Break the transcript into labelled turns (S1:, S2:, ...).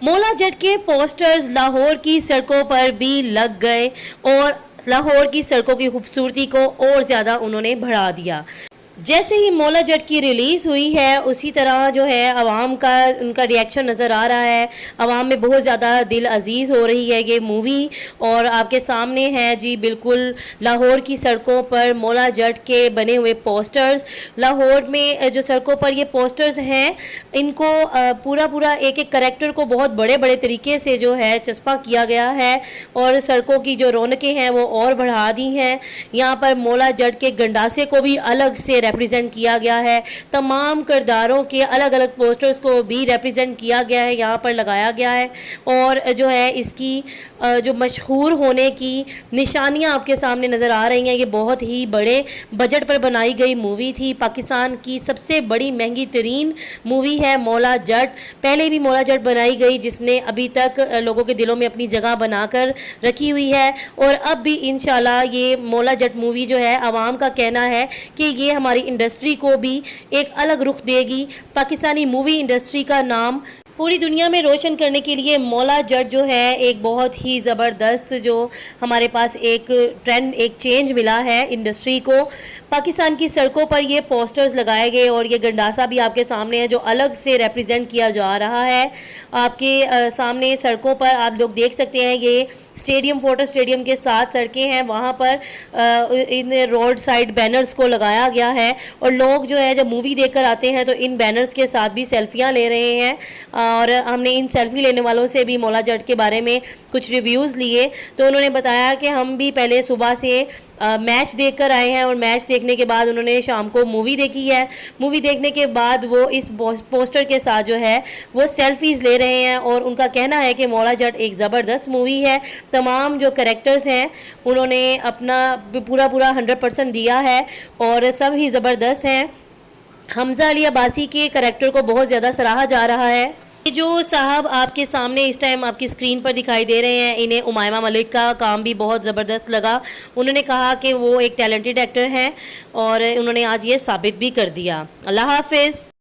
S1: मौला जट के पोस्टर्स लाहौर की सड़कों पर भी लग गए और लाहौर की सड़कों की खूबसूरती को और ज़्यादा उन्होंने बढ़ा दिया। जैसे ही मौला जट की रिलीज़ हुई है उसी तरह जो है आवाम का उनका रिएक्शन नज़र आ रहा है। आवाम में बहुत ज़्यादा दिल अजीज़ हो रही है ये मूवी। और आपके सामने है जी बिल्कुल लाहौर की सड़कों पर मौला जट के बने हुए पोस्टर्स। लाहौर में जो सड़कों पर ये पोस्टर्स हैं इनको पूरा पूरा एक एक करैक्टर को बहुत बड़े बड़े तरीके से जो है चस्पा किया गया है और सड़कों की जो रौनकें हैं वो और बढ़ा दी हैं। यहाँ पर मौला जट के गंडासे को भी अलग से रिप्रेजेंट किया गया है। तमाम किरदारों के अलग अलग पोस्टर्स को भी रिप्रेजेंट किया गया है, यहाँ पर लगाया गया है। और जो है इसकी जो मशहूर होने की निशानियाँ आपके सामने नज़र आ रही हैं। ये बहुत ही बड़े बजट पर बनाई गई मूवी थी। पाकिस्तान की सबसे बड़ी महंगी तरीन मूवी है मौला जट। पहले भी मौला जट बनाई गई जिसने अभी तक लोगों के दिलों में अपनी जगह बनाकर रखी हुई है। और अब भी इंशाल्लाह ये मौला जट मूवी जो है आवाम का कहना है कि ये हमारी इंडस्ट्री को भी एक अलग रुख देगी। पाकिस्तानी मूवी इंडस्ट्री का नाम पूरी दुनिया में रोशन करने के लिए मौला जट जो है एक बहुत ही ज़बरदस्त जो हमारे पास एक ट्रेंड एक चेंज मिला है इंडस्ट्री को। पाकिस्तान की सड़कों पर ये पोस्टर्स लगाए गए और ये गंडासा भी आपके सामने है जो अलग से रिप्रेजेंट किया जा रहा है। आपके सामने सड़कों पर आप लोग देख सकते हैं ये स्टेडियम फोर्टिस स्टेडियम के साथ सड़कें हैं, वहाँ पर इन रोड साइड बैनर्स को लगाया गया है और लोग जो है जब मूवी देखकर आते हैं तो इन बैनर्स के साथ भी सेल्फियाँ ले रहे हैं। और हमने इन सेल्फ़ी लेने वालों से भी मौला जट के बारे में कुछ रिव्यूज़ लिए तो उन्होंने बताया कि हम भी पहले सुबह से मैच देखकर आए हैं और मैच देखने के बाद उन्होंने शाम को मूवी देखी है। मूवी देखने के बाद वो इस पोस्टर के साथ जो है वो सेल्फ़ीज़ ले रहे हैं और उनका कहना है कि मौला जट एक ज़बरदस्त मूवी है। तमाम जो कैरेक्टर्स हैं उन्होंने अपना पूरा 100% दिया है और सब ही ज़बरदस्त हैं। हमज़ा अली अब्बासी के कैरेक्टर को बहुत ज़्यादा सराहा जा रहा है। ये जो साहब आपके सामने इस टाइम आपकी स्क्रीन पर दिखाई दे रहे हैं इन्हें उमायमा मलिक का काम भी बहुत ज़बरदस्त लगा। उन्होंने कहा कि वो एक टैलेंटेड एक्टर हैं और उन्होंने आज ये साबित भी कर दिया। अल्लाह हाफ़िज़।